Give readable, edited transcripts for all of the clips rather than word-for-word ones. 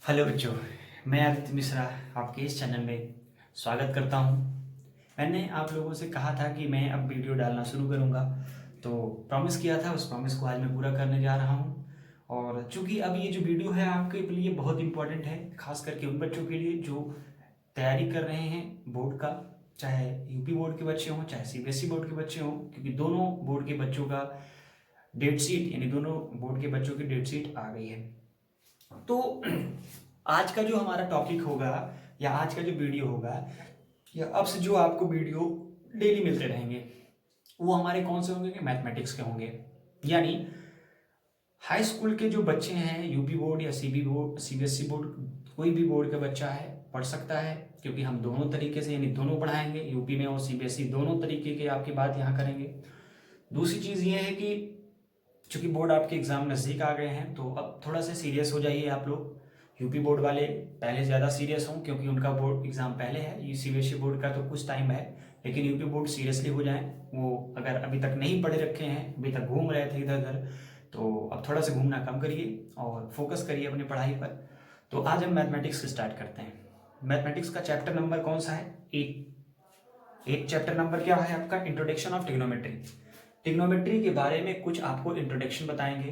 Hello बच्चों, मैं आदित्य मिश्रा आपके इस चैनल में स्वागत करता हूं। मैंने आप लोगों से कहा था कि मैं अब वीडियो डालना शुरू करूंगा, तो प्रॉमिस किया था, उस प्रॉमिस को आज मैं पूरा करने जा रहा हूं। और चूंकि अब ये जो वीडियो है आपके लिए बहुत इंपॉर्टेंट है, खास करके उन बच्चों के लिए जो तैयारी कर रहे हैं बोर्ड का, चाहे यूपी बोर्ड के बच्चे हों चाहे सीबीएसई बोर्ड के बच्चे हों, क्योंकि दोनों बोर्ड के बच्चों का डेट शीट यानी दोनों बोर्ड के बच्चों की डेट शीट आ गई है। तो आज का जो हमारा टॉपिक होगा या आज का जो वीडियो होगा या अब से जो आपको वीडियो डेली मिलते रहेंगे वो हमारे कौन से होंगे? मैथमेटिक्स के होंगे। यानी हाई स्कूल के जो बच्चे हैं, यूपी बोर्ड या सीबी बोर्ड, सीबीएसई बोर्ड, कोई भी बोर्ड का बच्चा है पढ़ सकता है, क्योंकि हम दोनों तरीके से यानी दोनों पढ़ाएंगे, यूपी में और सीबीएसई दोनों तरीके की आपकी बात यहाँ करेंगे। दूसरी चीज़ ये है कि चूंकि बोर्ड आपके एग्जाम नज़दीक आ गए हैं तो अब थोड़ा सा सीरियस हो जाइए आप लोग। यूपी बोर्ड वाले पहले ज़्यादा सीरियस हों, क्योंकि उनका बोर्ड एग्ज़ाम पहले है। ये सीबीएसई बोर्ड का तो कुछ टाइम है, लेकिन यूपी बोर्ड सीरियसली हो जाएं। वो अगर अभी तक नहीं पढ़े रखे हैं, अभी तक घूम रहे थे इधर उधर, तो अब थोड़ा सा घूमना कम करिए और फोकस करिए अपनी पढ़ाई पर। तो आज हम मैथमेटिक्स स्टार्ट करते हैं। मैथमेटिक्स का चैप्टर नंबर कौन सा है? 8। चैप्टर नंबर क्या है आपका? Introduction of trigonometry. ट्रिग्नोमेट्री के बारे में कुछ आपको इंट्रोडक्शन बताएंगे।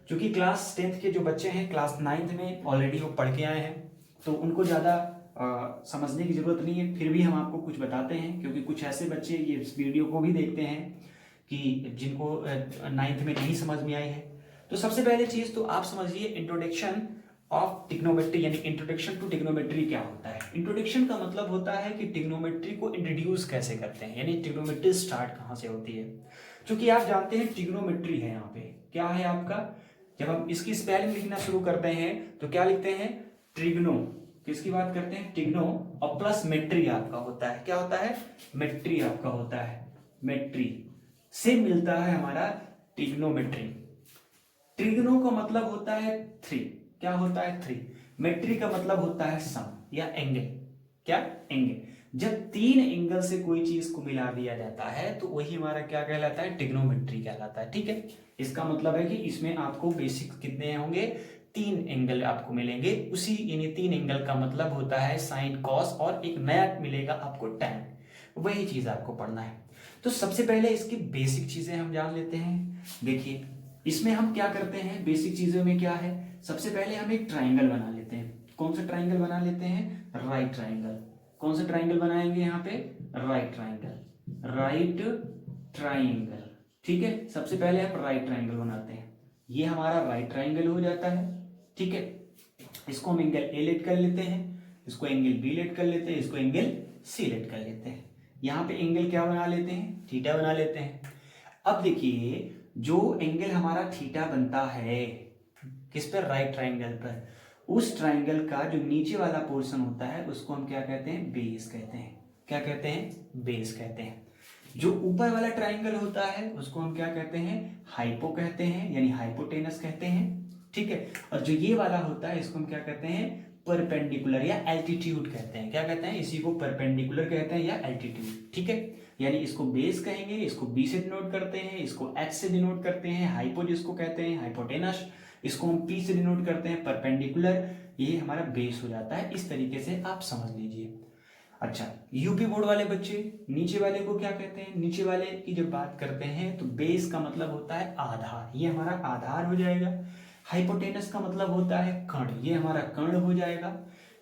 क्योंकि क्लास 10th के जो बच्चे हैं क्लास 9th में ऑलरेडी वो पढ़ के आए हैं, तो उनको ज़्यादा समझने की ज़रूरत नहीं है। फिर भी हम आपको कुछ बताते हैं, क्योंकि कुछ ऐसे बच्चे ये इस वीडियो को भी देखते हैं कि जिनको 9th में नहीं समझ में आई है। तो सबसे पहले चीज़ तो आप समझिए इंट्रोडक्शन ऑफ टिग्नोमेट्री, यानी इंट्रोडक्शन टू टिग्नोमेट्री क्या होता है। इंट्रोडक्शन का मतलब होता है कि टिग्नोमेट्री को इंट्रोड्यूस कैसे करते हैं, यानी टिग्नोमेट्री स्टार्ट कहाँ से होती है। क्योंकि आप जानते हैं टिग्नोमेट्री है, यहाँ पे क्या है आपका, जब हम इसकी स्पेलिंग लिखना शुरू करते हैं तो क्या लिखते हैं? ट्रिग्नो। किसकी बात करते हैं? टिग्नो। और प्लस मेट्री आपका होता है। क्या होता है? मेट्री आपका होता है। मेट्री से मिलता है हमारा टिग्नोमेट्री। ट्रिग्नो का मतलब होता है 3। क्या होता है? 3। मेट्री का मतलब होता है सम या एंगल। क्या? एंगल। जब 3 एंगल से कोई चीज को मिला दिया जाता है तो वही हमारा क्या कहलाता है? ट्रिग्नोमेट्री कहलाता है। ठीक है, इसका मतलब है कि इसमें आपको बेसिक कितने होंगे? 3 एंगल आपको मिलेंगे। उसी यानी 3 एंगल का मतलब होता है साइन, कॉस, और एक नया मिलेगा आपको टैन। वही चीज आपको पढ़ना है। तो सबसे पहले इसकी बेसिक चीजें हम जान लेते हैं। देखिए इसमें हम क्या करते हैं, बेसिक चीजों में क्या है? सबसे पहले हम एक ट्राइंगल बना लेते हैं। कौन सा ट्राइंगल बना लेते हैं? Right triangle. कौन सा ट्राइंगल बनाएंगे यहाँ पे? Right triangle. Right triangle. ठीक है, सबसे पहले हम राइट ट्राइंगल बनाते हैं। ये हमारा राइट ट्राइंगल हो जाता है। ठीक है, इसको हम एंगल ए लेट कर लेते हैं, इसको एंगल बी लेट कर लेते हैं, इसको एंगल सी लेट कर लेते हैं। यहाँ पे एंगल क्या बना लेते हैं? थीटा बना लेते हैं। अब देखिए जो एंगल हमारा थीटा बनता है किस पर? राइट ट्राइंगल पर। उस ट्राइंगल का जो नीचे वाला पोर्शन होता है उसको हम क्या कहते हैं? बेस कहते हैं। क्या कहते हैं? बेस कहते हैं। जो ऊपर वाला ट्राइंगल होता है उसको हम क्या कहते हैं? हाइपो कहते हैं, यानी हाइपोटेनस कहते हैं। ठीक है, और जो ये वाला होता है इसको हम क्या कहते हैं? परपेंडिकुलर या एल्टीट्यूड कहते हैं। क्या कहते हैं? इसी को परपेंडिकुलर कहते हैं या एल्टीट्यूड। ठीक है, यानी इसको बेस कहेंगे, इसको बी से डिनोट करते हैं, इसको एच से डिनोट करते हैं, हाइपो जिसको कहते हैं हाइपोटेनस, इसको हम पी से डिनोट करते हैं परपेंडिकुलर। ये हमारा बेस हो जाता है। इस तरीके से आप समझ लीजिए। अच्छा, यूपी बोर्ड वाले बच्चे नीचे वाले को क्या कहते हैं? नीचे वाले की जब बात करते हैं तो बेस का मतलब होता है आधार, ये हमारा आधार हो जाएगा। हाइपोटेनस का मतलब होता है कर्ण, ये हमारा कर्ण हो जाएगा।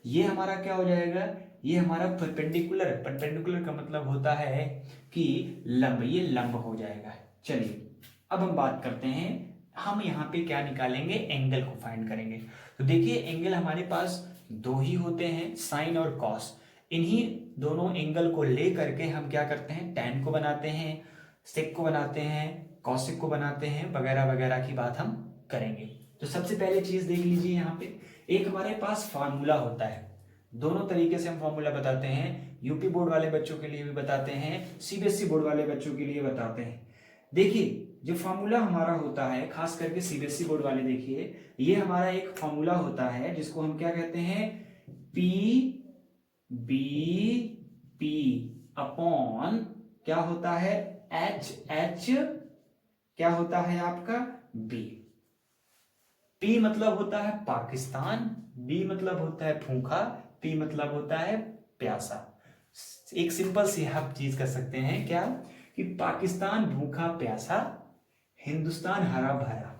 ये हमारा क्या हो जाएगा? ये हमारा परपेंडिकुलर। परपेंडिकुलर का मतलब होता है कि लंब, ये लंब हो जाएगा। चलिए अब हम बात करते हैं, हम यहाँ पे क्या निकालेंगे? एंगल को फाइंड करेंगे। तो देखिए एंगल हमारे पास दो ही होते हैं, साइन और कॉस। इन्हीं दोनों एंगल को ले करके हम क्या करते हैं? टैन को बनाते हैं, सेक को बनाते हैं, कॉसेक को बनाते हैं, वगैरह वगैरह की बात हम करेंगे। तो सबसे पहले चीज देख लीजिए, यहाँ पे एक हमारे पास फार्मूला होता है। दोनों तरीके से हम फार्मूला बताते हैं, यूपी बोर्ड वाले बच्चों के लिए भी बताते हैं, सीबीएसई बोर्ड वाले बच्चों के लिए बताते हैं। देखिए जो फार्मूला हमारा होता है, खास करके सीबीएसई बोर्ड वाले देखिए, ये हमारा एक फार्मूला होता है जिसको हम क्या कहते हैं? पी बी पी अपॉन क्या होता है? एच एच क्या होता है आपका? बी। पी मतलब होता है पाकिस्तान, बी मतलब होता है भूखा, पी मतलब होता है प्यासा। एक सिंपल सी आप चीज कर सकते हैं क्या, कि पाकिस्तान भूखा प्यासा, हिंदुस्तान हरा भरा।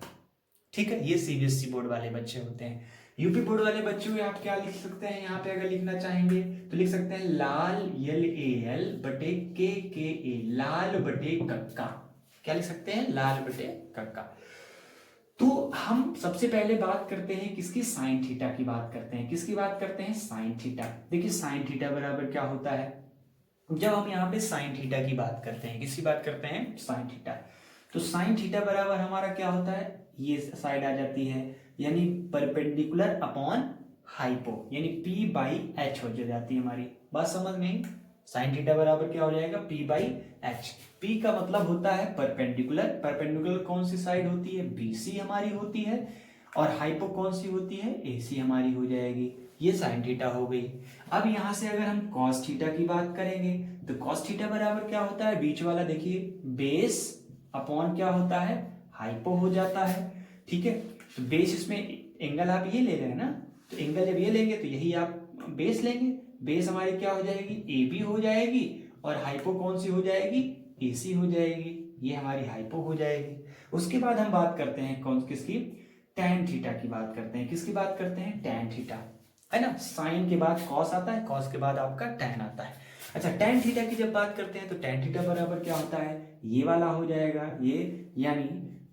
ठीक है, ये सीबीएसई बोर्ड वाले बच्चे होते हैं। यूपी बोर्ड वाले बच्चों आप क्या लिख सकते हैं यहाँ पे, अगर लिखना चाहेंगे तो लिख सकते हैं लाल LAL बटे के लाल बटे कक्का। क्या लिख सकते हैं, लाल बटे कक्का। तो हम सबसे पहले बात करते हैं किसकी, साइन थीटा की बात करते हैं। किसकी बात करते हैं, साइन थीटा। देखिए साइन थीटा बराबर क्या होता है, जब हम यहाँ पे साइन थीटा की बात करते हैं, किसकी बात करते हैं, साइन थीटा। तो साइन थीटा बराबर हमारा क्या होता है, ये साइड आ जाती है, यानी परपेंडिकुलर अपॉन हाइपो, यानी P/H हो जाती है हमारी बात, समझ में। साइन थीटा बराबर क्या हो जाएगा, P/H। P का मतलब होता है परपेंडिकुलर, परपेंडिकुलर कौन सी साइड होती है, BC हमारी होती है, और हाइपो कौन सी होती है, AC हमारी हो जाएगी। ये साइन थीटा हो गई। अब यहां से अगर हम कॉस थीटा की बात करेंगे तो कॉस थीटा बराबर क्या होता है, बीच वाला देखिए बेस अपॉन क्या होता है, हाइपो हो जाता है। ठीक है, तो बेस इसमें एंगल आप ये ले रहे हैं ना, तो एंगल जब ये लेंगे तो यही आप बेस लेंगे। बेस हमारी क्या हो जाएगी, AB हो जाएगी, और हाइपो कौन सी हो जाएगी, AC हो जाएगी। ये हमारी हाइपो हो जाएगी। उसके बाद हम बात करते हैं कौन किसकी, टैन थीटा की बात करते हैं। किसकी बात करते हैं, टैन थीटा, है ना। साइन के बाद कॉस आता है, कॉस के बाद आपका टैन आता है। अच्छा, टैन थीटा की जब बात करते हैं तो टैन थीटा बराबर क्या होता है, ये वाला हो जाएगा ये, यानी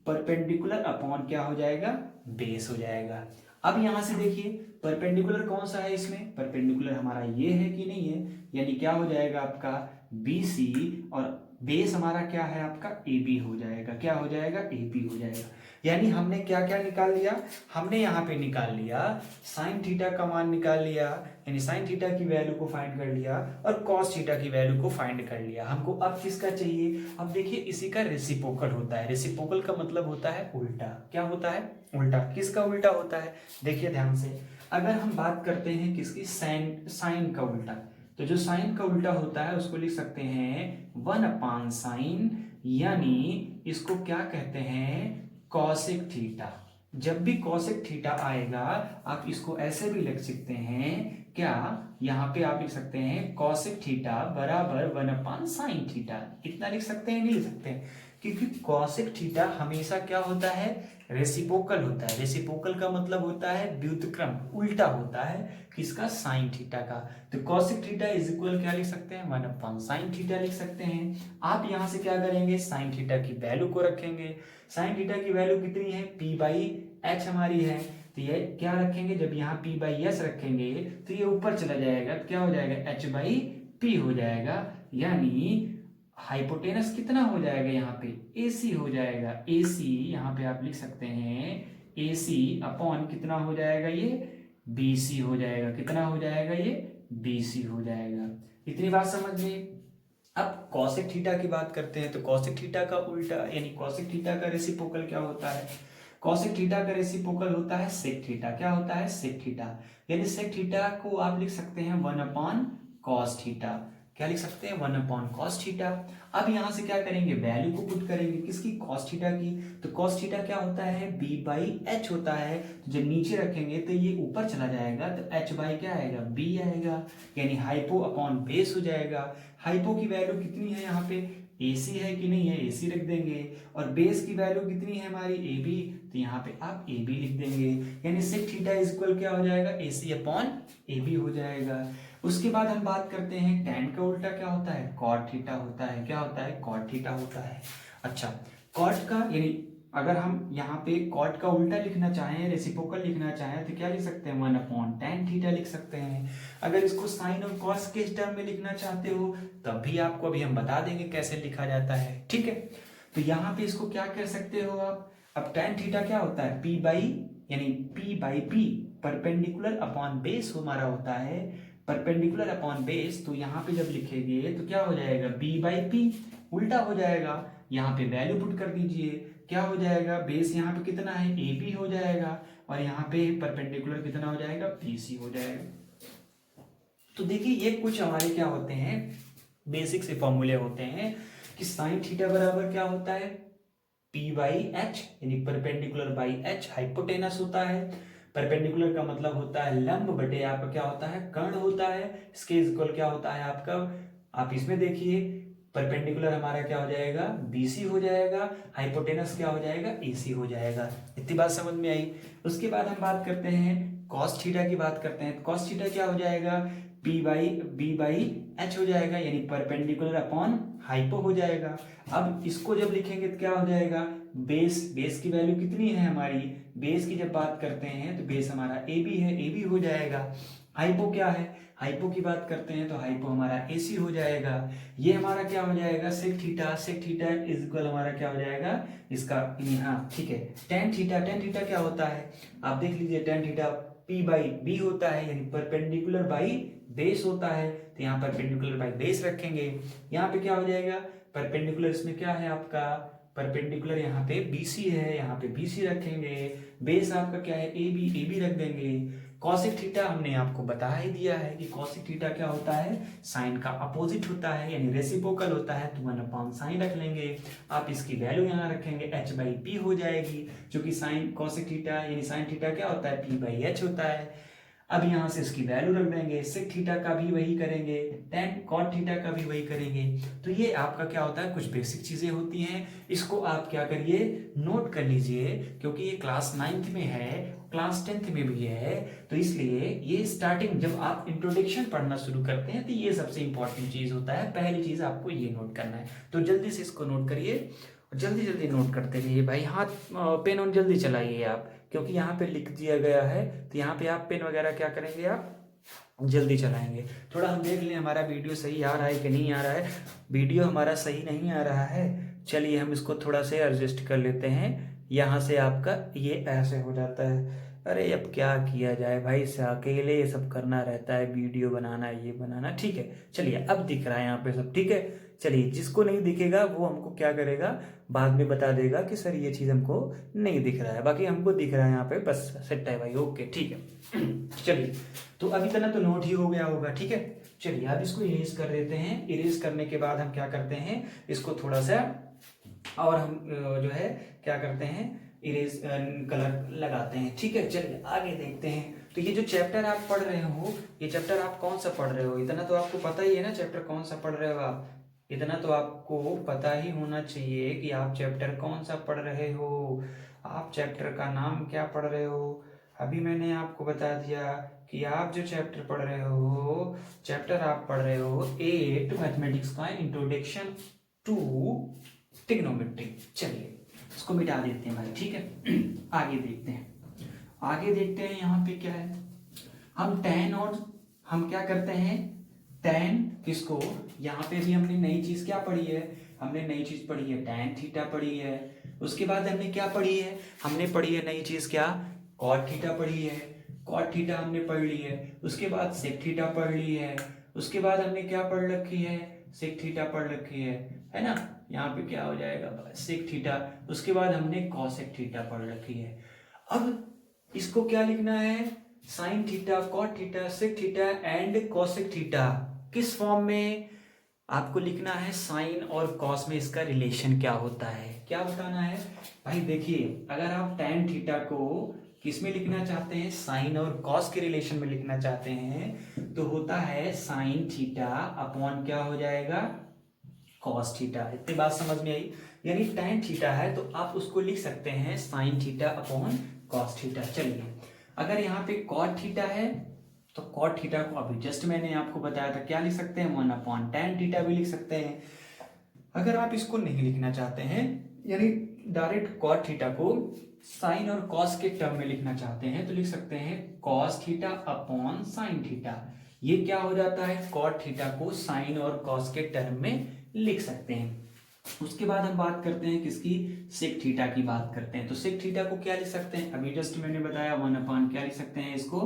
परपेंडिकुलर अपॉन क्या हो जाएगा, बेस हो जाएगा। अब यहां से देखिए परपेंडिकुलर कौन सा है इसमें, परपेंडिकुलर हमारा ये है कि नहीं है, यानी क्या हो जाएगा आपका BC, और बेस हमारा क्या है आपका AB हो जाएगा। क्या हो जाएगा, AB हो जाएगा। यानी हमने क्या क्या निकाल लिया, हमने यहाँ पे निकाल लिया साइन थीटा का मान निकाल लिया, यानी साइन थीटा की वैल्यू को फाइंड कर लिया, और कॉस थीटा की वैल्यू को फाइंड कर लिया। हमको अब किसका चाहिए, अब देखिए इसी का रेसिप्रोकल होता है। रेसिप्रोकल का मतलब होता है उल्टा। क्या होता है, उल्टा। किसका उल्टा होता है, देखिए ध्यान से, अगर हम बात करते हैं किसकी, साइन का उल्टा, तो जो साइन का उल्टा होता है उसको लिख सकते हैं 1/sin, यानी इसको क्या कहते हैं, कॉसेक थीटा। जब भी कॉसेक थीटा आएगा आप इसको ऐसे भी लिख सकते हैं, क्या, यहां पे आप लिख सकते हैं कॉसेक थीटा बराबर 1/sin थीटा। इतना लिख सकते हैं, नहीं लिख सकते हैं, क्योंकि कॉसेक थीटा हमेशा क्या होता है, रेसिप्रोकल होता है। रेसिप्रोकल का मतलब होता है व्युत्क्रम, उल्टा होता है किसका, साइन थीटा का। तो कॉसेक थीटा इज इक्वल क्या लिख सकते हैं, 1/sin थीटा लिख सकते हैं। आप यहां से क्या करेंगे, साइन थीटा की वैल्यू को रखेंगे। साइन थीटा की वैल्यू कितनी है, P/H हमारी है, तो ये क्या रखेंगे, जब यहाँ P/S रखेंगे तो ये ऊपर चला जाएगा, तो क्या हो जाएगा, H/P हो जाएगा, यानी हाइपोटेनस कितना हो जाएगा यहाँ पे, AC हो जाएगा। AC यहाँ पे आप लिख सकते हैं AC अपॉन कितना हो जाएगा, ये BC हो जाएगा। कितना हो जाएगा, ये BC हो जाएगा। इतनी बात समझ में। अब कॉसेक थीटा की बात करते हैं, तो कॉसेक थीटा का उल्टा, यानी कॉसेक थीटा का रेसिप्रोकल क्या होता है, कॉसेक थीटा का रेसिप्रोकल होता है सेक थीटा। क्या होता है, सेक थीटा, यानी सेक थीटा को आप लिख सकते हैं 1/cos थीटा। क्या लिख सकते हैं, 1/cos थीटा। अब यहां से क्या करेंगे, वैल्यू को पुट करेंगे किसकी, cos थीटा की। तो cos थीटा क्या होता है, B/H होता है, तो जब नीचे रखेंगे तो ये ऊपर चला जाएगा, तो H/ क्या आएगा, B आएगा, यानी हाइपो अपॉन बेस हो जाएगा। हाइपो की वैल्यू कितनी है यहाँ पे, AC है कि नहीं है, AC रख देंगे, और बेस की वैल्यू कितनी है हमारी, AB, तो यहाँ पे आप AB लिख देंगे, यानी सेक थीटा इज इक्वल क्या हो जाएगा, AC अपॉन AB हो जाएगा। उसके बाद हम बात करते हैं टैन का उल्टा क्या होता है, कॉट थीटा होता है। क्या होता है, कॉट थीटा होता है। अच्छा, कॉट का, यानी अगर हम यहाँ पे कॉट का उल्टा लिखना चाहें, रेसिप्रोकल लिखना चाहें, तो क्या लिख सकते हैं, 1/tan थीटा लिख सकते हैं। अगर इसको साइन और कॉस के टर्म में लिखना चाहते हो तब भी आपको अभी हम बता देंगे कैसे लिखा जाता है, ठीक है। तो यहाँ पे इसको क्या कर सकते हो आप, अब tan थीटा क्या होता है, यानी P/P परपेंडिकुलर अपॉन बेस हमारा होता है, परपेंडिकुलर अपॉन बेस। तो यहाँ पे जब लिखेंगे तो क्या हो जाएगा, B/P उल्टा हो जाएगा। यहाँ पे वैल्यू पुट कर दीजिए, क्या हो जाएगा, बेस यहाँ पे कितना है, AB हो जाएगा, और यहाँ पे परपेंडिकुलर कितना हो जाएगा, BC हो जाएगा। तो देखिए ये कुछ हमारे क्या होते हैं, बेसिक से फॉर्मूले होते हैं कि साइन थीटा बराबर क्या होता है, P बाई एच, यानी परपेंडिकुलर बाई एच हाइपोटेनस होता है। परपेंडिकुलर का मतलब होता है लंब बटे आपका क्या होता है, कर्ण होता है। इसके इक्वल क्या होता है आपका, आप इसमें देखिए परपेंडिकुलर हमारा क्या हो जाएगा, BC हो जाएगा, हाइपोटेनस क्या हो जाएगा, AC हो जाएगा। इतनी बात समझ में आई। उसके बाद हम बात करते हैं कॉस थीटा की बात करते हैं। कॉस थीटा क्या हो जाएगा, P by B by H हो जाएगा, यानी परपेंडिकुलर अपॉन हाइपो हो जाएगा। अब इसको जब लिखेंगे तो क्या हो जाएगा, बेस की वैल्यू कितनी है हमारी, बेस की जब बात करते हैं तो बेस हमारा AB है, AB हो जाएगा। हाइपो क्या है, हाइपो की बात करते हैं तो हाइपो हमारा AC हो जाएगा। ये हमारा क्या हो जाएगा, सेक थीटा इज इक्वल हमारा क्या हो जाएगा इसका, हाँ ठीक है, टेन थीटा क्या होता है, आप देख लीजिए tan theta P by B होता है, यानी परपेंडिकुलर बाई बेस होता है। तो यहाँ परपेंडिकुलर बाई बेस रखेंगे, यहाँ पे क्या हो जाएगा, परपेंडिकुलर इसमें क्या है आपका, परपेंडिकुलर यहाँ पे BC है, यहाँ पे BC रखेंगे। बेस आपका क्या है AB रख देंगे। कॉसिक थीटा हमने आपको बता ही दिया है कि कॉसिक थीटा क्या होता है, साइन का अपोजिट होता है, यानी रेसिप्रोकल होता है, तो 1/sin रख लेंगे। आप इसकी वैल्यू यहाँ रखेंगे, h बाई पी हो जाएगी, जो कि साइन कॉसिक थीटा यानी साइन थीटा क्या होता है, P बाई एच होता है। अब यहाँ से इसकी वैल्यू रख देंगे, सेक थीटा का भी वही करेंगे, टेन कॉट थीटा का भी वही करेंगे। तो ये आपका क्या होता है, कुछ बेसिक चीजें होती हैं, इसको आप क्या करिए, नोट कर लीजिए, क्योंकि ये क्लास 9th में है, क्लास 10th में भी है। तो इसलिए ये स्टार्टिंग जब आप इंट्रोडक्शन पढ़ना शुरू करते हैं तो ये सबसे इंपॉर्टेंट चीज होता है, पहली चीज आपको ये नोट करना है। तो जल्दी से इसको नोट करिए, जल्दी जल्दी नोट करते रहिए भाई, हाथ पेन और जल्दी चलाइए आप, क्योंकि यहाँ पे लिख दिया गया है, तो यहाँ पे आप पेन वगैरह क्या करेंगे, आप जल्दी चलाएंगे। थोड़ा हम देख लें हमारा वीडियो सही आ रहा है कि नहीं आ रहा है। वीडियो हमारा सही नहीं आ रहा है, चलिए हम इसको थोड़ा से एडजस्ट कर लेते हैं। यहाँ से आपका ये ऐसे हो जाता है, अरे अब क्या किया जाए भाई, से अकेले ये सब करना रहता है, वीडियो बनाना ये बनाना। ठीक है चलिए, अब दिख रहा है यहाँ पे सब, ठीक है। चलिए जिसको नहीं दिखेगा वो हमको क्या करेगा, बाद में बता देगा कि सर ये चीज़ हमको नहीं दिख रहा है, बाकी हमको दिख रहा है यहाँ पे, बस सेट है भाई, ओके ठीक है। चलिए तो अभी तक तो नोट ही हो गया होगा, ठीक है। चलिए अब इसको इरेज कर देते हैं। इरेज करने के बाद हम क्या करते हैं, इसको थोड़ा सा और हम जो है क्या करते हैं, इरेज कलर लगाते हैं, ठीक है। चलिए आगे देखते हैं। तो ये जो चैप्टर आप पढ़ रहे हो, ये चैप्टर आप कौन सा पढ़ रहे हो, इतना तो आपको पता ही है ना चैप्टर कौन सा पढ़ रहे हो आप, इतना तो आपको पता ही होना चाहिए कि आप चैप्टर कौन सा पढ़ रहे हो। आप चैप्टर का नाम क्या पढ़ रहे हो, अभी मैंने आपको बता दिया कि आप जो चैप्टर पढ़ रहे हो, चैप्टर आप पढ़ रहे हो 8 मैथमेटिक्स का इंट्रोडक्शन टू ट्रिग्नोमेट्री। चलिए इसको मिटा देते हैं भाई, ठीक है। आगे देखते हैं, आगे देखते हैं यहाँ पे क्या है, हम tan और हम क्या करते हैं, tan किसको, यहाँ पे भी हमने नई चीज क्या पढ़ी है, हमने नई चीज पढ़ी है tan थीटा पढ़ी है। उसके बाद हमने क्या पढ़ी है, हमने पढ़ी है नई चीज क्या, cot थीटा पढ़ी है, cot थीटा हमने पढ़ ली है। उसके बाद sec थीटा पढ़ ली है। उसके बाद हमने क्या पढ़ रखी है, sec थीटा पढ़ रखी है ना, यहाँ पे क्या हो जाएगा sec थीटा। उसके बाद हमने cosec थीटा पढ़ रखी है। अब इसको क्या लिखना है, sine theta, cot theta, sec theta and cosec theta, किस फॉर्म में आपको लिखना है, साइन और कॉस में इसका रिलेशन क्या होता है, क्या बताना है भाई। देखिए अगर आप tan थीटा को किस में लिखना चाहते हैं, साइन और कॉस के रिलेशन में लिखना चाहते हैं, तो होता है साइन थीटा अपॉन क्या हो जाएगा, कॉस थीटा। इतनी बात समझ में आई, यानी tan थीटा है तो आप उसको लिख सकते हैं sine theta upon cos theta. चलिए अगर यहाँ पे कॉट थीटा है तो कॉट थीटा को अभी जस्ट मैंने आपको बताया था क्या लिख सकते हैं, 1/tan थीटा भी लिख सकते हैं। अगर आप इसको नहीं लिखना चाहते हैं, यानी डायरेक्ट कॉट थीटा को साइन और कॉस के टर्म में लिखना चाहते हैं, तो लिख सकते हैं cos theta upon sine theta. ये क्या हो जाता है, कॉट थीटा को साइन और कॉस के टर्म में लिख सकते हैं। उसके बाद हम बात करते हैं किसकी, सेक थीटा की बात करते हैं। तो सेक थीटा को क्या लिख सकते हैं, अभी जस्ट मैंने बताया 1/ क्या लिख सकते हैं, इसको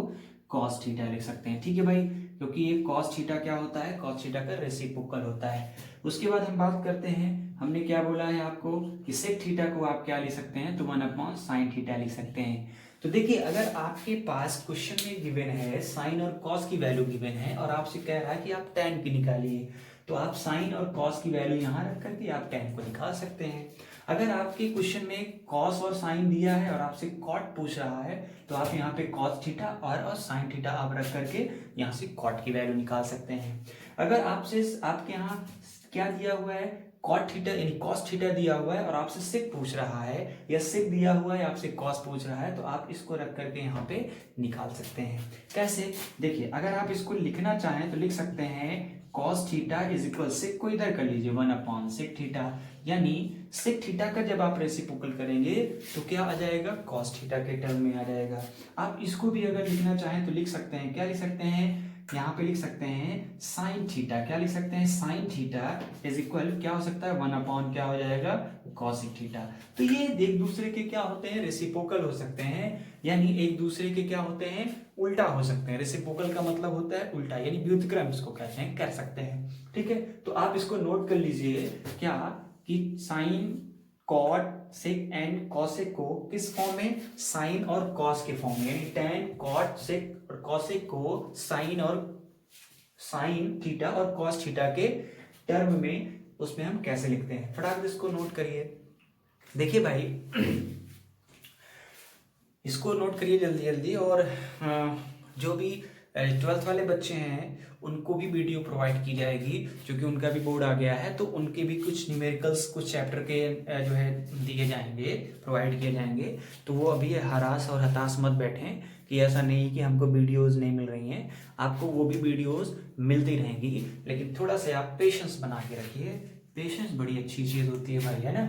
कॉस थीटा लिख सकते हैं, ठीक है भाई, क्योंकि ये कॉस थीटा क्या होता है, कॉस थीटा का रेसिप्रोकल होता है। उसके बाद हम बात करते हैं, हमने क्या बोला है आपको कि सेक थीटा को आप क्या लिख सकते हैं, तो 1/sin थीटा लिख सकते हैं। तो देखिए अगर आपके पास क्वेश्चन में गिवन है साइन और कॉस की वैल्यू गिवन है और आपसे कह रहा है कि आप tan की निकालिए, तो आप साइन और कॉस की वैल्यू यहाँ रख करके आप tan को निकाल सकते हैं। अगर आपके क्वेश्चन में कॉस और साइन दिया है और आपसे कॉट पूछ रहा है तो आप यहाँ पे कॉस थीटा और साइन थीटा आप रख करके यहाँ से कॉट की वैल्यू निकाल सकते हैं। अगर आपसे आपके यहाँ क्या दिया हुआ है, कॉट थीटा यानी कॉस थीटा दिया हुआ है और आपसे सेक पूछ रहा है या सेक दिया हुआ है आपसे कॉस पूछ रहा है, तो आप इसको रख करके यहाँ पे निकाल सकते हैं। कैसे, देखिए अगर आप इसको लिखना चाहें तो लिख सकते हैं कॉस थीटा इज इक्वल, सेक को इधर कर लीजिए 1 सेक थीटा, यानी सेक थीटा का जब आप रेसिप्रोकल करेंगे तो क्या आ जाएगा, कॉस थीटा के टर्म में आ जाएगा। आप इसको भी अगर लिखना चाहें तो लिख सकते हैं, क्या लिख सकते हैं, यहाँ पे लिख सकते हैं साइन थीटा, क्या लिख सकते हैं, साइन थीटा इज इक्वल क्या हो सकता है 1 क्या हो जाएगा, कॉसिक थीटा। तो ये एक दूसरे के क्या होते हैं, रेसिप्रोकल हो सकते हैं, यानी एक दूसरे के क्या होते हैं, उल्टा हो सकते हैं। रेसिप्रोकल का मतलब होता है उल्टा, यानी व्युत्क्रम इसको कहते हैं, कर सकते हैं। ठीक है, तो आप इसको नोट कर लीजिए क्या कि sine cot sec and cosec को किस फॉर्म में, साइन और कॉस के फॉर्म में, यानी टैन कॉट सेक और कॉसेक को साइन थीटा और कॉस थीटा के टर्म में उसमें हम कैसे लिखते हैं, फटाफट इसको नोट करिए। देखिए भाई इसको नोट करिए जल्दी जल्दी, और जो भी 12th वाले बच्चे हैं उनको भी वीडियो प्रोवाइड की जाएगी, क्योंकि उनका भी बोर्ड आ गया है, तो उनके भी कुछ न्यूमेरिकल्स कुछ चैप्टर के जो है दिए जाएंगे, प्रोवाइड किए जाएंगे। तो वो अभी हरास और हताश मत बैठें कि ऐसा नहीं कि हमको वीडियोस नहीं मिल रही हैं, आपको वो भी वीडियोस मिलती रहेंगी, लेकिन थोड़ा सा आप पेशेंस बना के रखिए। पेशेंस बड़ी अच्छी चीज़ होती है भाई, है ना।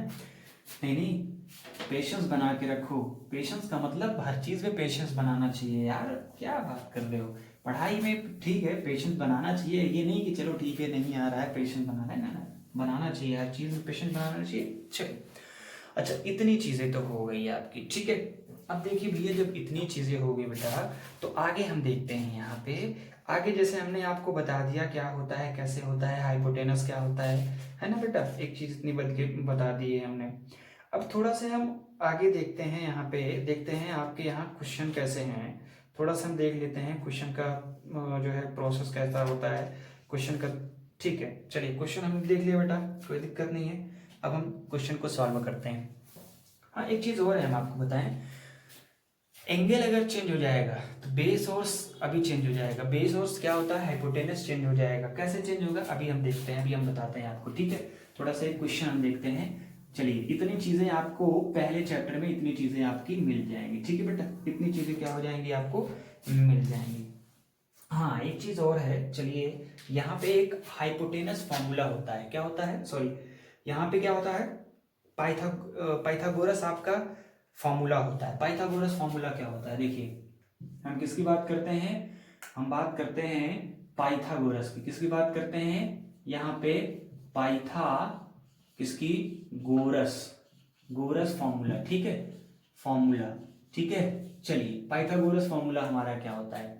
नहीं, पेशेंस बना के रखो। पेशेंस का मतलब हर चीज में पेशेंस बनाना चाहिए यार, क्या बात कर रहे हो। पढ़ाई में ठीक है पेशेंस बनाना चाहिए, ये नहीं कि चलो ठीक है नहीं आ रहा है पेशेंस बनाना है, ना बनाना चाहिए, हर चीज में पेशेंस बनाना चाहिए। चलो अच्छा, इतनी चीजें तो हो गई आपकी, ठीक है। अब देखिए भैया जब इतनी चीजें हो गई बेटा, तो आगे हम देखते हैं यहाँ पे। आगे जैसे हमने आपको बता दिया क्या होता है, कैसे होता है, हाइपोटेनस क्या होता है ना बेटा, एक चीज इतनी बता दी है हमने। अब थोड़ा सा हम आगे देखते हैं, यहाँ पे देखते हैं आपके यहाँ क्वेश्चन कैसे हैं, थोड़ा सा हम देख लेते हैं क्वेश्चन का जो है प्रोसेस कैसा होता है क्वेश्चन का। ठीक है, चलिए क्वेश्चन हमने देख लिया बेटा, कोई दिक्कत नहीं है। अब हम क्वेश्चन को सॉल्व करते हैं। हाँ एक चीज और है, हम आपको बताएं, एंगल अगर चेंज हो जाएगा तो बेस और अभी चेंज हो जाएगा, बेस और क्या होता है, हाइपोटेनस चेंज हो जाएगा। कैसे चेंज होगा अभी हम देखते हैं, अभी हम बताते हैं आपको, ठीक है। थोड़ा सा एक क्वेश्चन हम देखते हैं। चलिए इतनी चीजें आपको पहले चैप्टर में इतनी चीजें आपकी मिल जाएंगी, ठीक है बेटा, इतनी चीजें क्या हो जाएंगी आपको मिल जाएंगी। हाँ एक चीज और है, चलिए यहाँ पे एक हाइपोटेनस फॉर्मूला होता है, क्या होता है, सॉरी यहाँ पे क्या होता है, पाइथागोरस आपका फॉर्मूला होता है। पाइथागोरस फॉर्मूला क्या होता है, देखिए हम किसकी बात करते हैं, हम बात करते हैं पाइथागोरस की। किसकी बात करते हैं यहाँ पे, पाइथा किसकी, गोरस फॉर्मूला, ठीक है, फॉर्मूला, ठीक है। चलिए पाइथागोरस फॉर्मूला हमारा क्या होता है,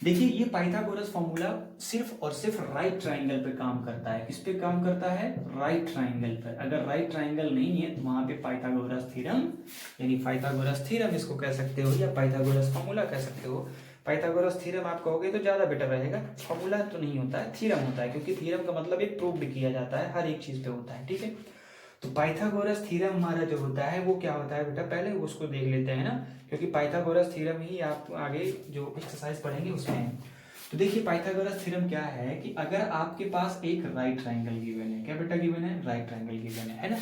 देखिए ये पाइथागोरस फॉर्मूला सिर्फ और सिर्फ राइट ट्राइंगल पे काम करता है। किस पे काम करता है, राइट ट्राइंगल पर। अगर राइट ट्राइंगल नहीं है तो वहां पे पाइथागोरस थ्योरम, यानी पाइथागोरस थ्योरम इसको कह सकते हो, या पाइथागोरस फॉर्मूला कह सकते हो। पाइथागोरस थ्योरम आप कहोगे तो ज्यादा बेटर रहेगा, फॉर्मूला तो नहीं होता है, थ्योरम होता है, क्योंकि थ्योरम का मतलब एक प्रूव किया जाता है, हर एक चीज पे होता है, ठीक है। तो पाइथागोरस थ्योरम हमारा जो होता है वो क्या होता है बेटा, पहले उसको देख लेते हैं ना, क्योंकि पाइथागोरस थ्योरम ही आप आगे जो एक्सरसाइज पढ़ेंगे उसमें है। तो देखिए पाइथागोरस थ्योरम क्या है कि अगर आपके पास एक राइट ट्राइंगल गिवन है, क्या बेटा गिवन है, राइट ट्राइंगल गिवन है ना,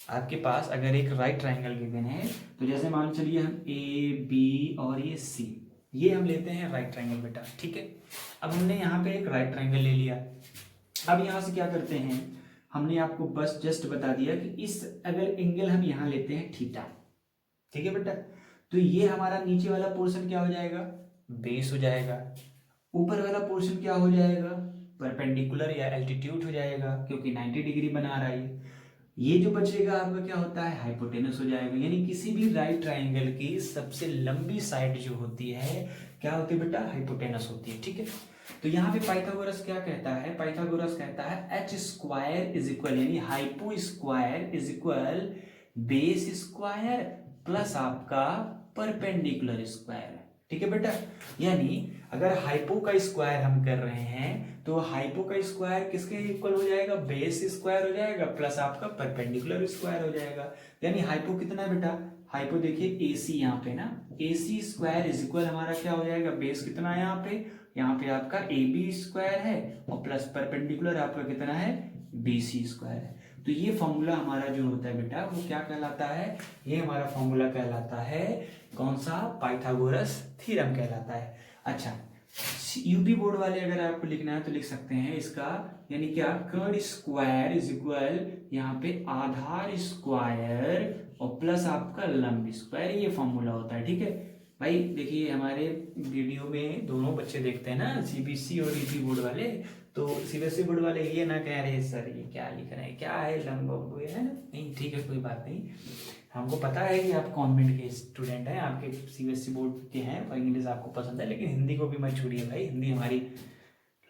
आपके पास अगर एक राइट ट्राइंगल गिवन है, तो जैसे मान चलिए हम ए बी और ये सी, ये हम लेते हैं राइट ट्राइंगल बेटा, ठीक है। अब हमने यहाँ पे एक राइट ट्राइंगल ले लिया, अब यहाँ से क्या करते हैं, हमने आपको बस जस्ट बता दिया कि इस अगर एंगल हम यहाँ लेते हैं थीटा, ठीक है बेटा, तो ये हमारा नीचे वाला पोर्शन क्या हो जाएगा, बेस हो जाएगा, ऊपर वाला पोर्शन क्या हो जाएगा, परपेंडिकुलर या एल्टीट्यूड हो जाएगा, क्योंकि 90 डिग्री बना रहा है। ये जो बचेगा आपका क्या होता है, हाइपोटेनस हो जाएगा, यानी किसी भी राइट ट्राइंगल की सबसे लंबी साइड जो होती है क्या होती है बेटा, हाइपोटेनस होती है, ठीक है। तो यहाँ पे पाइथागोरस क्या कहता है, पाइथागोरस कहता है एच स्क्वायर इज इक्वल, यानी hypo square is equal base square plus आपका परपेंडिकुलर स्क्वायर, ठीक है बेटा। यानी अगर हाइपो का स्क्वायर हम कर रहे हैं तो हाइपो का स्क्वायर किसके इक्वल हो जाएगा, बेस स्क्वायर हो जाएगा प्लस आपका परपेंडिकुलर स्क्वायर हो जाएगा। यानी हाइपो कितना है बेटा, हाइपो देखिए AC यहाँ पे ना, AC स्क्वायर इज इक्वल हमारा क्या हो जाएगा, बेस कितना है यहाँ पे आपका AB स्क्वायर है और प्लस परपेंडिकुलर आपका कितना है, BC स्क्वायर है। तो ये फॉर्मूला हमारा जो होता है बेटा वो क्या कहलाता है, ये हमारा फॉर्मूला कहलाता है कौन सा, पाइथागोरस थ्योरम कहलाता है। अच्छा, यूपी बोर्ड वाले अगर आपको लिखना है तो लिख सकते हैं इसका, यानी क्या, कर्ण स्क्वायर इज इक्वल यहाँ पे आधार स्क्वायर और प्लस आपका लंब स्क्वायर, ये फॉर्मूला होता है। ठीक है भाई, देखिए हमारे वीडियो में दोनों बच्चे देखते हैं ना, CBSE और यूपी बोर्ड वाले, तो CBSE बोर्ड वाले ये ना कह रहे सर ये क्या लिख रहे हैं, क्या है लंब है ना, नहीं ठीक है कोई बात नहीं, हमको पता है कि आप कॉन्वेंट के स्टूडेंट हैं, आपके CBSE बोर्ड के हैं और इंग्लिश आपको पसंद है, लेकिन हिंदी को भी मत छोड़िए भाई, हिंदी हमारी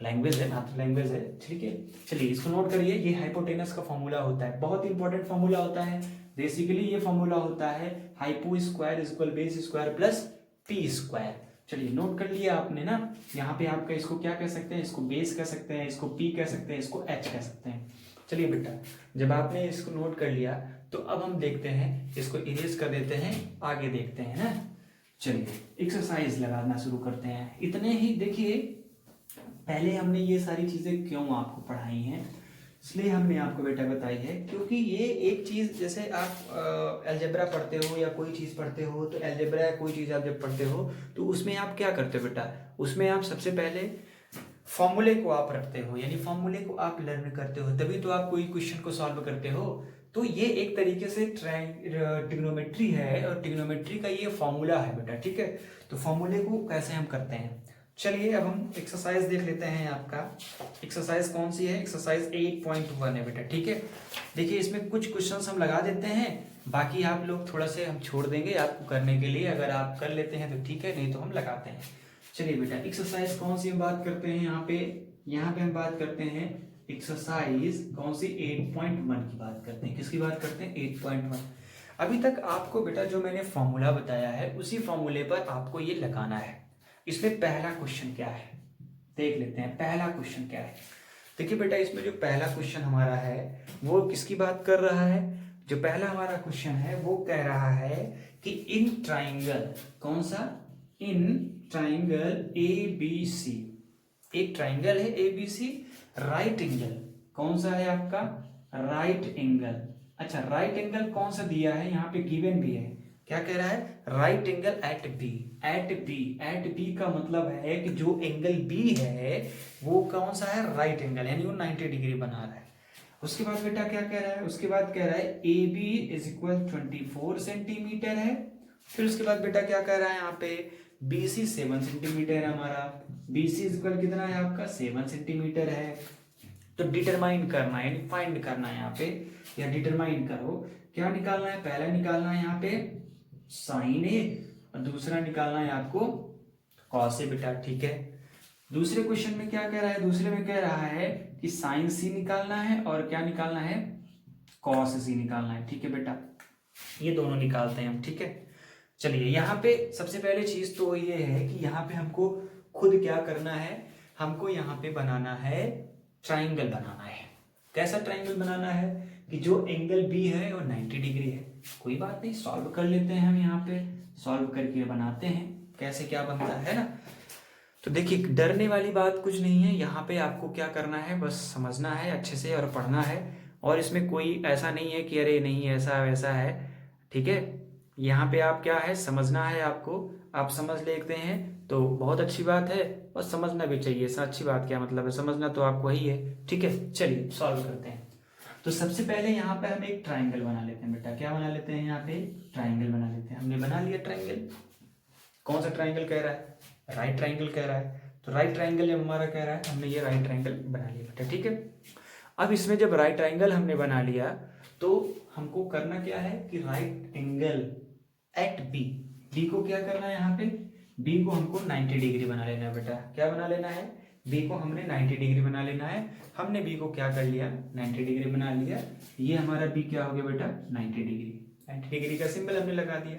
लैंग्वेज है, मातृ लैंग्वेज है। ठीक है, चलिए इसको नोट करिए, ये हाइपोटेनस का फॉर्मूला होता है, बहुत इंपॉर्टेंट फॉर्मूला होता है। बेसिकली ये फॉर्मूला होता है hypo square is equal base square plus P square. चलिए नोट कर लिया आपने ना, यहाँ पे आपका इसको क्या कह सकते हैं, इसको बेस कह सकते हैं, इसको पी कह सकते हैं, इसको एच कह सकते हैं। चलिए बेटा, जब आपने इसको नोट कर लिया तो अब हम देखते हैं, इसको इरेज कर देते हैं, आगे देखते हैं ना। चलिए एक्सरसाइज लगाना शुरू करते हैं। इतने ही देखिए, पहले हमने ये सारी चीजें क्यों आपको पढ़ाई हैं, इसलिए हमने आपको बेटा बताई है क्योंकि ये एक चीज, जैसे आप अलजेब्रा पढ़ते हो या कोई चीज पढ़ते हो, तो अलजेब्रा या कोई चीज आप जब पढ़ते हो तो उसमें आप क्या करते हो बेटा, उसमें आप सबसे पहले फॉर्मूले को आप रखते हो, यानी फॉर्मूले को आप लर्न करते हो, तभी तो आप कोई क्वेश्चन को सॉल्व करते हो। तो ये एक तरीके से ट्रिग्नोमेट्री है और ट्रिग्नोमेट्री का ये फॉर्मूला है बेटा। ठीक है, तो फॉर्मूले को कैसे हम करते हैं, चलिए अब हम एक्सरसाइज देख लेते हैं। आपका एक्सरसाइज कौन सी है, एक्सरसाइज 8.1 है बेटा। ठीक है, देखिए इसमें कुछ क्वेश्चंस हम लगा देते हैं, बाकी आप लोग थोड़ा से हम छोड़ देंगे आपको करने के लिए, अगर आप कर लेते हैं तो ठीक है, नहीं तो हम लगाते हैं। चलिए बेटा, एक्सरसाइज कौन सी हम बात करते हैं यहाँ पे हम बात करते हैं एक्सरसाइज कौन सी, 8.1 की बात करते हैं। किसकी बात करते हैं, 8.1। अभी तक आपको बेटा जो मैंने फॉर्मूला बताया है उसी फॉर्मूले पर आपको ये लगाना है। इसमें पहला क्वेश्चन क्या है देख लेते हैं, पहला क्वेश्चन क्या है। देखिए बेटा, इसमें जो पहला क्वेश्चन हमारा है वो किसकी बात कर रहा है, जो पहला हमारा क्वेश्चन है वो कह रहा है कि इन ट्राइंगल, कौन सा, इन ट्राइंगल ABC, एक ट्राइंगल है ABC, राइट एंगल कौन सा है आपका, राइट एंगल। अच्छा, राइट एंगल कौन सा दिया है, यहाँ पे गिवन भी है, क्या कह रहा है, right angle at B. At B का मतलब है कि जो एंगल बी है वो कौन सा है, राइट एंगल, यानी वो 90 डिग्री बना रहा है। उसके बाद बेटा क्या कह रहा है, उसके बाद कह रहा है AB इज इक्वल 24 सेंटीमीटर है। फिर उसके बाद बेटा क्या कह रहा है, यहाँ पे BC 7 सेंटीमीटर है हमारा, BC इज इक्वल कितना है आपका, 7 सेंटीमीटर है। तो डिटरमाइन करना है, यानी फाइंड करना है यहाँ पे, या डिटरमाइन करो, क्या निकालना है, पहला निकालना है यहाँ पे साइन ए और दूसरा निकालना है आपको कॉस ए बेटा। ठीक है, दूसरे क्वेश्चन में क्या कह रहा है, दूसरे में कह रहा है कि साइन सी निकालना है और क्या निकालना है, कॉस सी निकालना है। ठीक है बेटा, ये दोनों निकालते हैं हम। ठीक है, चलिए यहाँ पे सबसे पहले चीज तो ये है कि यहाँ पे हमको खुद क्या करना है, हमको यहाँ पे बनाना है ट्राइंगल बनाना है। कैसा ट्राइंगल बनाना है कि जो एंगल बी है वो 90 डिग्री है। कोई बात नहीं, सॉल्व कर लेते हैं हम, यहाँ पे सॉल्व करके बनाते हैं कैसे क्या बनता है ना। तो देखिए, डरने वाली बात कुछ नहीं है, यहाँ पे आपको क्या करना है, बस समझना है अच्छे से और पढ़ना है, और इसमें कोई ऐसा नहीं है कि अरे नहीं ऐसा वैसा है। ठीक है, यहाँ पे आप क्या है, समझना है आपको, आप समझ लेते हैं तो बहुत अच्छी बात है, और समझना भी चाहिए, इससे अच्छी बात क्या मतलब है, समझना तो आपको ही है। ठीक है, चलिए सॉल्व करते हैं। तो सबसे पहले यहाँ पे हम एक ट्राइंगल बना लेते हैं बेटा, क्या बना लेते हैं, यहाँ पे ट्राइंगल बना लेते हैं। हमने बना लिया ट्राइंगल, कौन सा ट्राइंगल कह रहा है, राइट ट्राइंगल कह रहा है, तो राइट ट्राइंगल जब हमारा कह रहा है, हमने ये राइट ट्राइंगल बना लिया बेटा। ठीक है, अब इसमें जब राइट ट्राइंगल हमने बना लिया तो हमको करना क्या है कि राइट एंगल एट बी को क्या करना है, यहाँ पे बी को हमको 90 डिग्री बना लेना है बेटा। क्या बना लेना है, बी को हमने 90 डिग्री बना लेना है। हमने बी को क्या कर लिया, 90 डिग्री बना लिया। ये हमारा बी क्या हो गया बेटा, 90 डिग्री, 90 डिग्री का सिंबल हमने लगा दिया।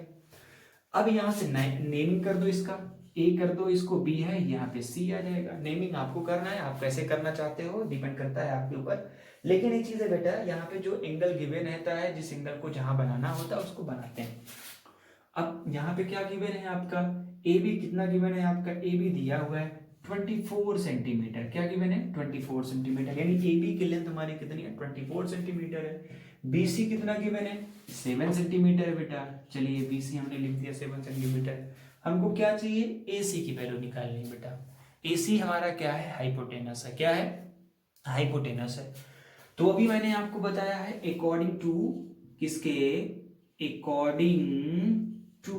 अब यहाँ से नेमिंग कर दो इसका, ए कर दो, इसको बी है, यहाँ पे सी आ जाएगा। नेमिंग आपको करना है, आप कैसे करना चाहते हो डिपेंड करता है आपके ऊपर। लेकिन एक चीज है बेटा, यहाँ पे जो एंगल गिवन रहता है, जिस एंगल को जहां बनाना होता है उसको बनाते हैं। अब यहाँ पे क्या गिवन है आपका, ए बी कितना गिवन है आपका, ए बी दिया हुआ है 24 सेंटीमीटर। क्या गिवन है 24 सेंटीमीटर, यानी ए बी की लेंथ हमारी कितनी है 24 सेंटीमीटर है। बी सी कितना गिवन है 7 सेंटीमीटर है बेटा। चलिए बी सी हमने लिख दिया 7 सेंटीमीटर। हमको क्या चाहिए, ए सी की वैल्यू निकालनी है बेटा। ए सी हमारा क्या है, हाइपोटेनस है। क्या है, हाइपोटेनस है। तो अभी मैंने आपको बताया है अकॉर्डिंग टू किसके, अकॉर्डिंग टू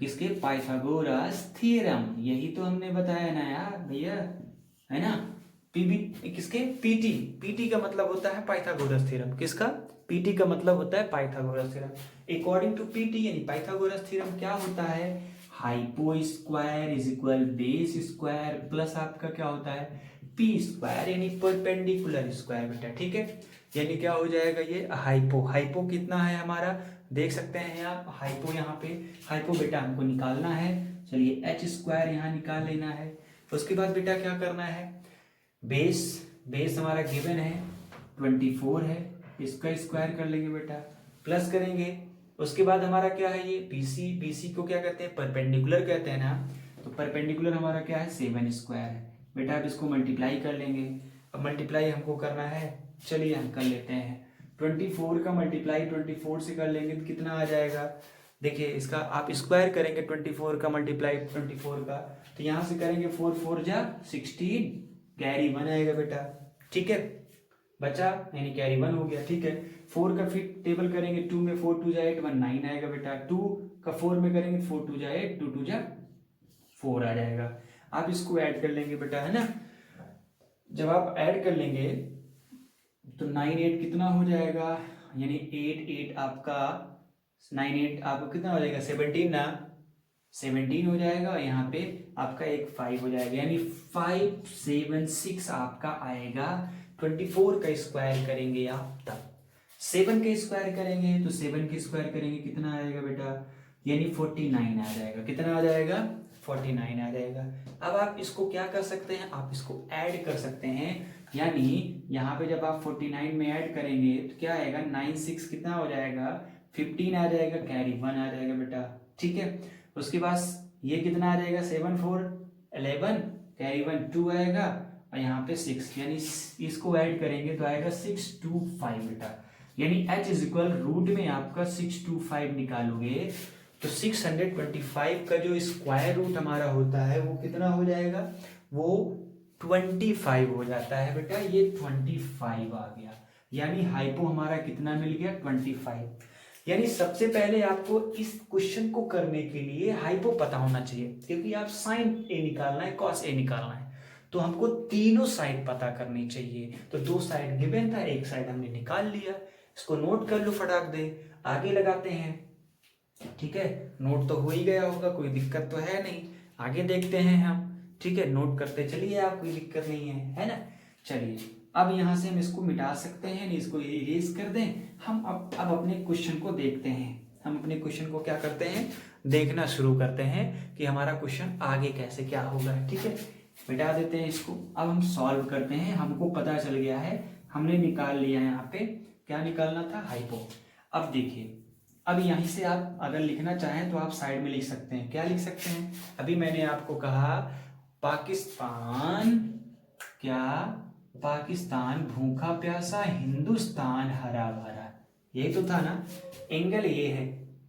किसके, पाइथागोरस थ्योरम। यही तो हमने बताया ना यार भैया, है ना। पीबी किसके, पीटी, पीटी का मतलब होता है पाइथागोरस थ्योरम। किसका, पीटी का मतलब होता है Pythagoras theorem. According to PT यानी पाइथागोरस थ्योरम क्या होता है, hypo square is equal base square plus आपका क्या होता है पी स्क्वायर, यानी परपेंडिकुलर स्क्वायर बेटा। ठीक है, यानी क्या हो जाएगा ये हाइपो, हाइपो कितना है हमारा देख सकते हैं आप, हाइपो यहाँ पे, हाइपो बेटा हमको निकालना है। चलिए एच स्क्वायर यहाँ निकाल लेना है। उसके बाद बेटा क्या करना है, बेस, बेस हमारा गिवन है 24 है, इसका स्क्वायर कर लेंगे बेटा, प्लस करेंगे। उसके बाद हमारा क्या है ये बीसी, बीसी को क्या कहते हैं परपेंडिकुलर कहते हैं ना, तो परपेंडिकुलर हमारा क्या है 7 स्क्वायर है बेटा। अब इसको मल्टीप्लाई कर लेंगे। अब मल्टीप्लाई हमको करना है, चलिए हम कर लेते हैं। 24 का मल्टीप्लाई 24 से कर लेंगे तो कितना आ जाएगा, देखिए इसका आप स्क्वायर करेंगे 24 का मल्टीप्लाई 24 का, तो यहाँ से करेंगे 4 4 जा 16, कैरी 1 आएगा बेटा। ठीक है बचा, यानी कैरी 1 हो गया। ठीक है, 4 का फिर टेबल करेंगे, 2 में 4 2 जा 8 1 9 आएगा बेटा। 2 का 4 में करेंगे 4 2 जा 8 2 2 जा 4 आ जाएगा। आप इसको ऐड कर लेंगे बेटा, है ना। जब आप ऐड कर लेंगे तो 9 8 कितना हो जाएगा, यानी 8 8 आपका 9 8 आपको कितना हो जाएगा 17 ना, 17 हो जाएगा। यहाँ पे आपका एक 5 हो जाएगा, यानी 5 7 6 आपका आएगा। 24 का स्क्वायर करेंगे आप तब, 7 का स्क्वायर करेंगे तो 7 का स्क्वायर करेंगे कितना आएगा बेटा, यानी 49 आ जाएगा। कितना आ जाएगा 49 आ जाएगा। अब आप इसको क्या कर सकते हैं, आप इसको ऐड कर सकते हैं, यानी यहाँ पे जब आप 49 में ऐड करेंगे तो क्या आएगा 9 6 कितना हो जाएगा 15 आ जाएगा, कैरी 1 आ जाएगा बेटा। ठीक है, उसके बाद ये कितना आ जाएगा 7 4 11, कैरी 1 2 आएगा, और यहाँ पे 6, यानी इसको ऐड करेंगे तो आएगा 6 2 5 बेटा। यानी h इज इक्वल रूट में आपका 6 2 5 निकालोगे तो 625 का जो स्क्वायर रूट हमारा होता है वो कितना हो जाएगा, वो 25 हो जाता है बेटा। ये 25 आ गया, यानी हाइपो हमारा कितना मिल गया 25। यानी सबसे पहले आपको इस क्वेश्चन को करने के लिए हाइपो पता होना चाहिए, क्योंकि आप साइन ए निकालना है कॉस ए निकालना है, तो हमको तीनों साइड पता करनी चाहिए। तो 2 साइड गिवन था, एक साइड हमने निकाल लिया। इसको नोट कर लो फटाक दे, आगे लगाते हैं। ठीक है, नोट तो हो ही गया होगा, कोई दिक्कत तो है नहीं। आगे देखते हैं हम, ठीक है, नोट करते चलिए आप, कोई दिक्कत नहीं है ना। चलिए अब यहाँ से हम इसको मिटा सकते हैं, नहीं इसको इरेज कर दें। हम अब अपने क्वेश्चन को देखते हैं, हम अपने क्वेश्चन को क्या करते हैं, देखना शुरू करते हैं कि हमारा क्वेश्चन आगे कैसे क्या होगा। ठीक है, मिटा देते हैं इसको। अब हम सॉल्व करते हैं, हमको पता चल गया है, हमने निकाल लिया है यहाँ पे, क्या निकालना था हाइपो। अब देखिए, अब यहीं से आप अगर लिखना चाहें तो आप साइड में लिख सकते हैं। क्या लिख सकते हैं, अभी मैंने आपको कहा पाकिस्तान, क्या पाकिस्तान भूखा प्यासा, हिंदुस्तान हरा भरा, ये तो था ना। एंगल ये है,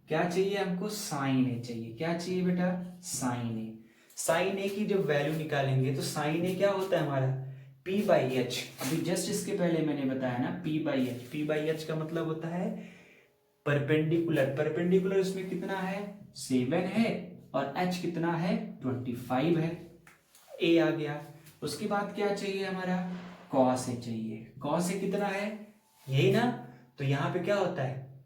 क्या चाहिए हमको साइन ए चाहिए। क्या चाहिए बेटा साइन ए। साइन ए की जब वैल्यू निकालेंगे तो साइन ए क्या होता है हमारा P बाई एच। अभी जस्ट इसके पहले मैंने बताया ना P by H. P by H का मतलब होता है परपेंडिकुलर, परपेंडिकुलर इसमें कितना है 7 है, और h कितना है 25 है, a आ गया। उसके बाद क्या चाहिए हमारा cos a चाहिए। cos a कितना है यही ना, तो यहाँ पे क्या होता है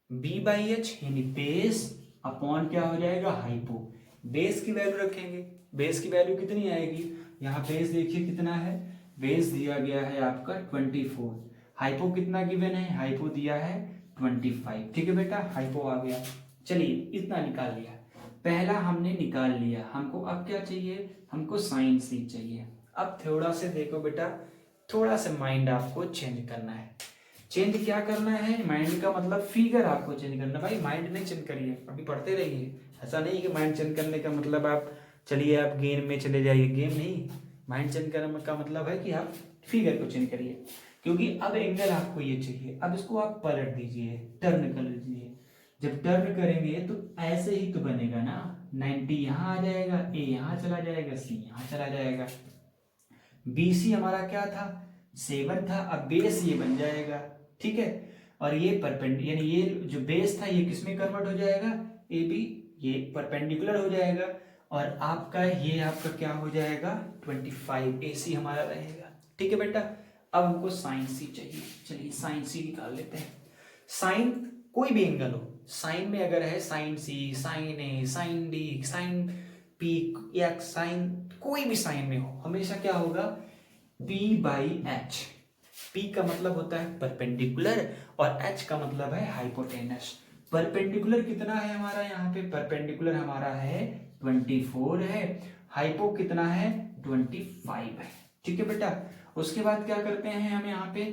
b बाई एच, यानी बेस अपॉन क्या हो जाएगा हाइपो। बेस की वैल्यू रखेंगे, बेस की वैल्यू कितनी आएगी, यहाँ बेस देखिए कितना है, बेस दिया गया है आपका 24, हाइपो कितना गिवन है, हाइपो दिया है 25। ठीक है बेटा, हाइपो आ गया। चलिए इतना निकाल लिया। पहला हमने निकाल लिया, हमको अब क्या चाहिए, हमको साइन सी चाहिए। अब थोड़ा से देखो बेटा, थोड़ा सा माइंड आपको चेंज करना है। चेंज क्या करना है, माइंड का मतलब फिगर आपको चेंज करना है। भाई माइंड नहीं चेंज करिए, अभी पढ़ते रहिए। ऐसा नहीं कि माइंड चेंज करने का मतलब आप चलिए आप गेम में चले जाइए, गेम नहीं। माइंड चेंज करने का मतलब है कि आप फिगर को चेंज करिए, क्योंकि अब एंगल आपको ये चाहिए। अब इसको आप पलट दीजिए, टर्न कर लीजिए। जब टर्न करेंगे तो ऐसे ही तो बनेगा ना, 90 यहाँ आ जाएगा, ए यहाँ चला जाएगा, सी यहाँ चला जाएगा। BC हमारा क्या था, 7 था, अब बेस ये बन जाएगा, ठीक है। और ये यानी ये जो बेस था ये किसमें कन्वर्ट हो जाएगा, AB, ये परपेंडिकुलर हो जाएगा। और आपका ये आपका क्या हो जाएगा 25, AC हमारा रहेगा, ठीक है बेटा। अब हमको साइन सी चाहिए, चलिए साइन सी निकाल लेते हैं। साइन कोई भी एंगल हो, साइन में अगर है साइन सी, साइन ए, साइन डी, साइन पी या साइन, कोई भी साइन में हो, हमेशा क्या होगा P/H। P का मतलब होता है परपेंडिकुलर और H का मतलब है हाइपोटेनस। परपेंडिकुलर कितना है हमारा यहाँ पे, परपेंडिकुलर हमारा है 24 है, हाइपो कितना है 25 है, ठीक है बेटा। उसके बाद क्या करते हैं, हम यहाँ पे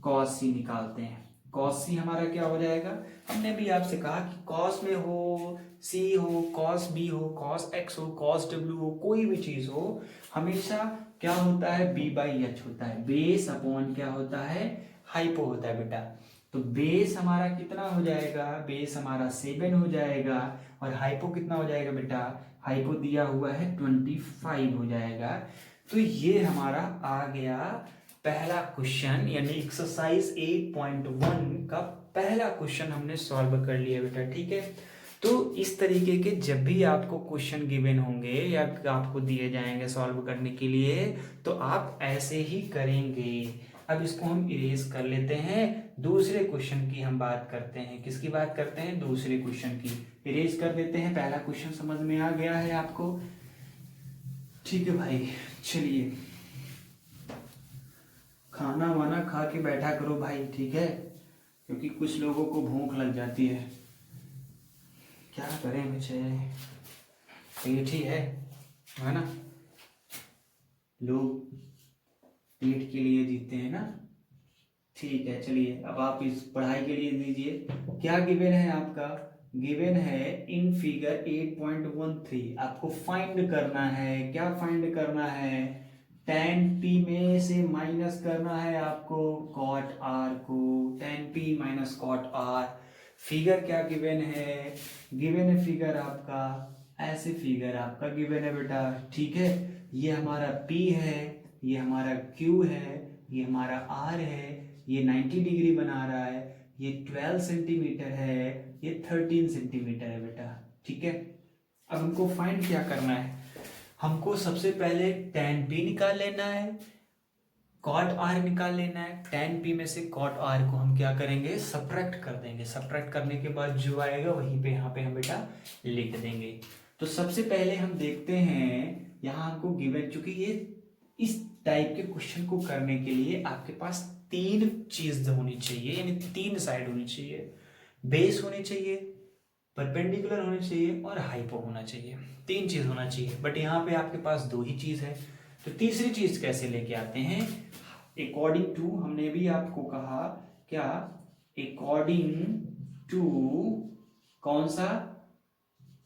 cos C निकालते हैं। cos C हमारा क्या हो जाएगा, हमने भी आपसे कहा कि cos में हो, C हो, cos B हो, cos X हो, cos W हो, कोई भी चीज हो, हमेशा क्या होता है B/H होता है, बेस अपॉन क्या होता है हाइपो होता है बेटा। तो बेस हमारा कितना हो जाएगा, बेस हमारा 7 हो जाएगा, और हाइपो कितना हो जाएगा बेटा, हाइपो दिया हुआ है 25 हो जाएगा। तो ये हमारा आ गया पहला क्वेश्चन, यानी एक्सरसाइज 8.1 का पहला क्वेश्चन हमने सॉल्व कर लिया बेटा, ठीक है। तो इस तरीके के जब भी आपको क्वेश्चन गिवन होंगे या आपको दिए जाएंगे सॉल्व करने के लिए, तो आप ऐसे ही करेंगे। अब इसको हम इरेज कर लेते हैं, दूसरे क्वेश्चन की हम बात करते हैं। किसकी बात करते हैं, दूसरे क्वेश्चन की। इरेज कर देते हैं, पहला क्वेश्चन समझ में आ गया है आपको, ठीक है भाई। चलिए खाना वाना खा के बैठा करो भाई, ठीक है, क्योंकि कुछ लोगों को भूख लग जाती है। क्या करें मुझे, पेट ही है ना, लोग पेट के लिए जीते हैं ना। ठीक है चलिए, अब आप इस पढ़ाई के लिए दीजिए। क्या गिवन है आपका, गिवन है इन फिगर 8.13 आपको फाइंड करना है। क्या फाइंड करना है, tan P में से माइनस करना है आपको cot R को, tan P minus cot R। Figure क्या गिवन है, गिवन है फिगर आपका, ऐसे फिगर आपका गिवन है बेटा, ठीक है। ये हमारा P है, ये हमारा Q है, ये हमारा R है, ये 90 डिग्री बना रहा है, ये 12 सेंटीमीटर है, ये 13 सेंटीमीटर है बेटा, ठीक है। अब हमको फाइंड क्या करना है, हमको सबसे पहले tan P निकाल लेना है, cot R निकाल लेना है। tan P में से cot R को हम क्या करेंगे, सब्ट्रैक्ट कर देंगे। सब्ट्रैक्ट करने के बाद जो आएगा वहीं पे यहाँ पे हम बेटा लिख देंगे। तो सबसे पहले हम देखते हैं, यहाँ हमको गिवन, चूंकि ये इस टाइप के क्वेश्चन को करने के लिए आपके पास 3 चीज होनी चाहिए, यानी 3 साइड होनी चाहिए। बेस होनी चाहिए, परपेंडिकुलर होनी चाहिए और हाइपो होना चाहिए। 3 चीज होना चाहिए, बट यहाँ पे आपके पास 2 ही चीज है। तो तीसरी चीज कैसे लेके आते हैं, अकॉर्डिंग टू, हमने भी आपको कहा क्या, अकॉर्डिंग टू कौन सा,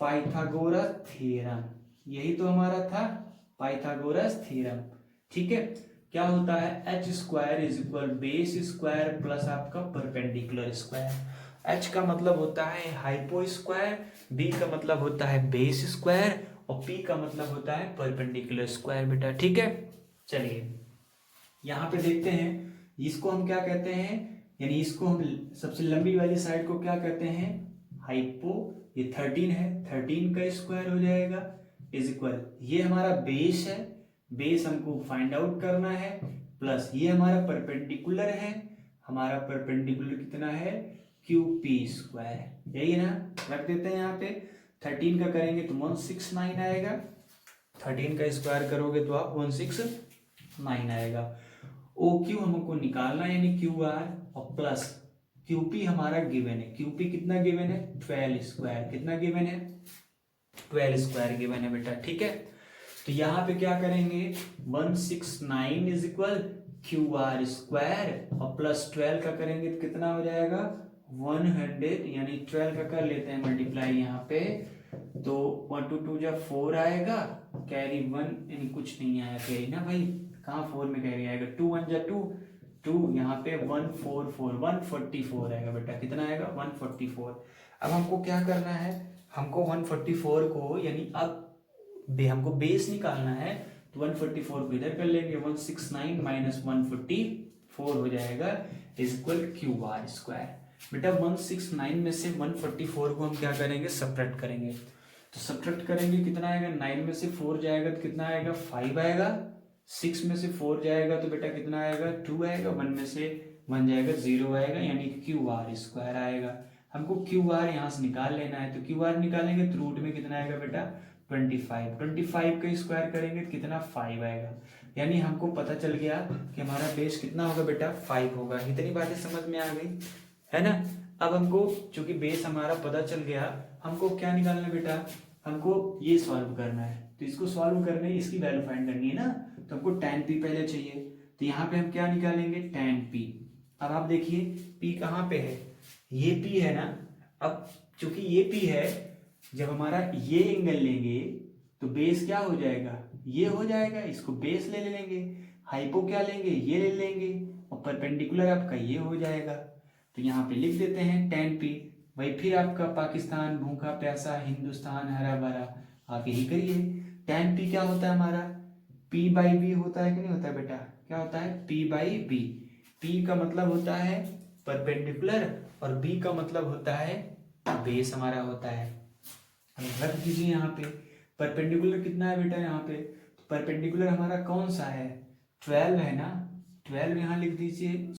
पाइथागोरस थ्योरम। यही तो हमारा था पाइथागोरस थ्योरम, ठीक है। क्या होता है, h² is equal base square plus आपका परपेंडिकुलर स्क्वायर। h का मतलब होता है हाइपो स्क्वायर, b का मतलब होता है बेस स्क्वायर, और p का मतलब होता है परपेंडिकुलर स्क्वायर बेटा, ठीक है। चलिए यहाँ पे देखते हैं, इसको हम क्या कहते हैं, यानी इसको हम सबसे लंबी वाली साइड को क्या कहते हैं, हाइपो। ये 13 है, 13 का स्क्वायर हो जाएगा, इज इक्वल, ये हमारा बेस है, बेस हमको फाइंड आउट करना है, प्लस ये हमारा परपेंडिकुलर है, हमारा परपेंडिकुलर कितना है QP², यही है ना। रख देते हैं यहाँ पे, 13 का करेंगे तो 169 आएगा, 13 का स्क्वायर करोगे तो आप 169 आएगा। OQ हमको निकालना है, यानी QR, और प्लस QP हमारा गिवन है। QP कितना गिवन है, 12²। कितना गिवन है 12 स्क्वायर गिवन है बेटा, ठीक है। तो यहाँ पे क्या करेंगे, 169 is equal Q R square और प्लस 12 का करेंगे तो कितना हो जाएगा 100, यानी 12 का कर लेते हैं मल्टीप्लाई यहाँ पे, तो 1 टू 2 जब 4 आएगा, कैरी 1 यानी कुछ नहीं आया कैरी ना भाई, कहाँ 4 में कैरी आएगा, 2 1 जा 2 2, यहाँ पे 144 144 आएगा बेटा, कितना आएगा 144। अब हमको क्या करना है, हमको 144 को यानी अब हमको बेस निकालना है, तो 144 को इधर कर लेंगे, 169 माइनस 144 हो जाएगा is equal Q R square. बेटा 169 में से 144 को हम क्या करेंगे, सब्ट्रैक्ट करेंगे, तो सब्ट्रैक्ट करेंगे कितना आएगा, 9 में से 4 जाएगा तो कितना आएगा 5 आएगा, 6 में से 4 जाएगा तो बेटा कितना आएगा 2 आएगा, 1 में से 1 जाएगा 0 आएगा, यानी क्यू आर स्क्वायर आएगा। हमको क्यू आर यहाँ से निकाल लेना है, तो क्यू आर निकालेंगे तो रूट में कितना आएगा बेटा 25 का स्क्वायर करेंगे तो कितना 5 आएगा, यानी हमको पता चल गया कि हमारा बेस कितना होगा बेटा 5 होगा। इतनी बातें समझ में आ गई है ना। अब हमको चूंकि बेस हमारा पता चल गया, हमको क्या निकालना है बेटा, हमको ये सॉल्व करना है, तो इसको सॉल्व करने इसकी वैल्यू फाइंड करनी है ना, तो हमको tan p पहले चाहिए, तो यहाँ पे हम क्या निकालेंगे tan p। अब आप देखिए p कहाँ पे है, ये p है ना। अब चूंकि ये p है, जब हमारा ये एंगल लेंगे तो बेस क्या हो जाएगा, ये हो जाएगा, इसको बेस ले लेंगे, हाइपो क्या लेंगे, ये ले लेंगे, और परपेंडिकुलर आपका ये हो जाएगा। तो यहाँ पे लिख देते हैं tan p, वही फिर आपका पाकिस्तान भूखा प्यासा, हिंदुस्तान हरा भरा, आप यही करिए। tan p क्या होता है हमारा, p बाई b होता है कि नहीं होता है बेटा, क्या होता है p बाई b। p का मतलब होता है परपेंडिकुलर और b का मतलब होता है बेस हमारा होता है। रख दीजिए यहाँ पे, परपेंडिकुलर कितना है बेटा यहाँ पे, तो परपेंडिकुलर हमारा कौन सा है 12 है ना, 12 यहाँ लिख दीजिए।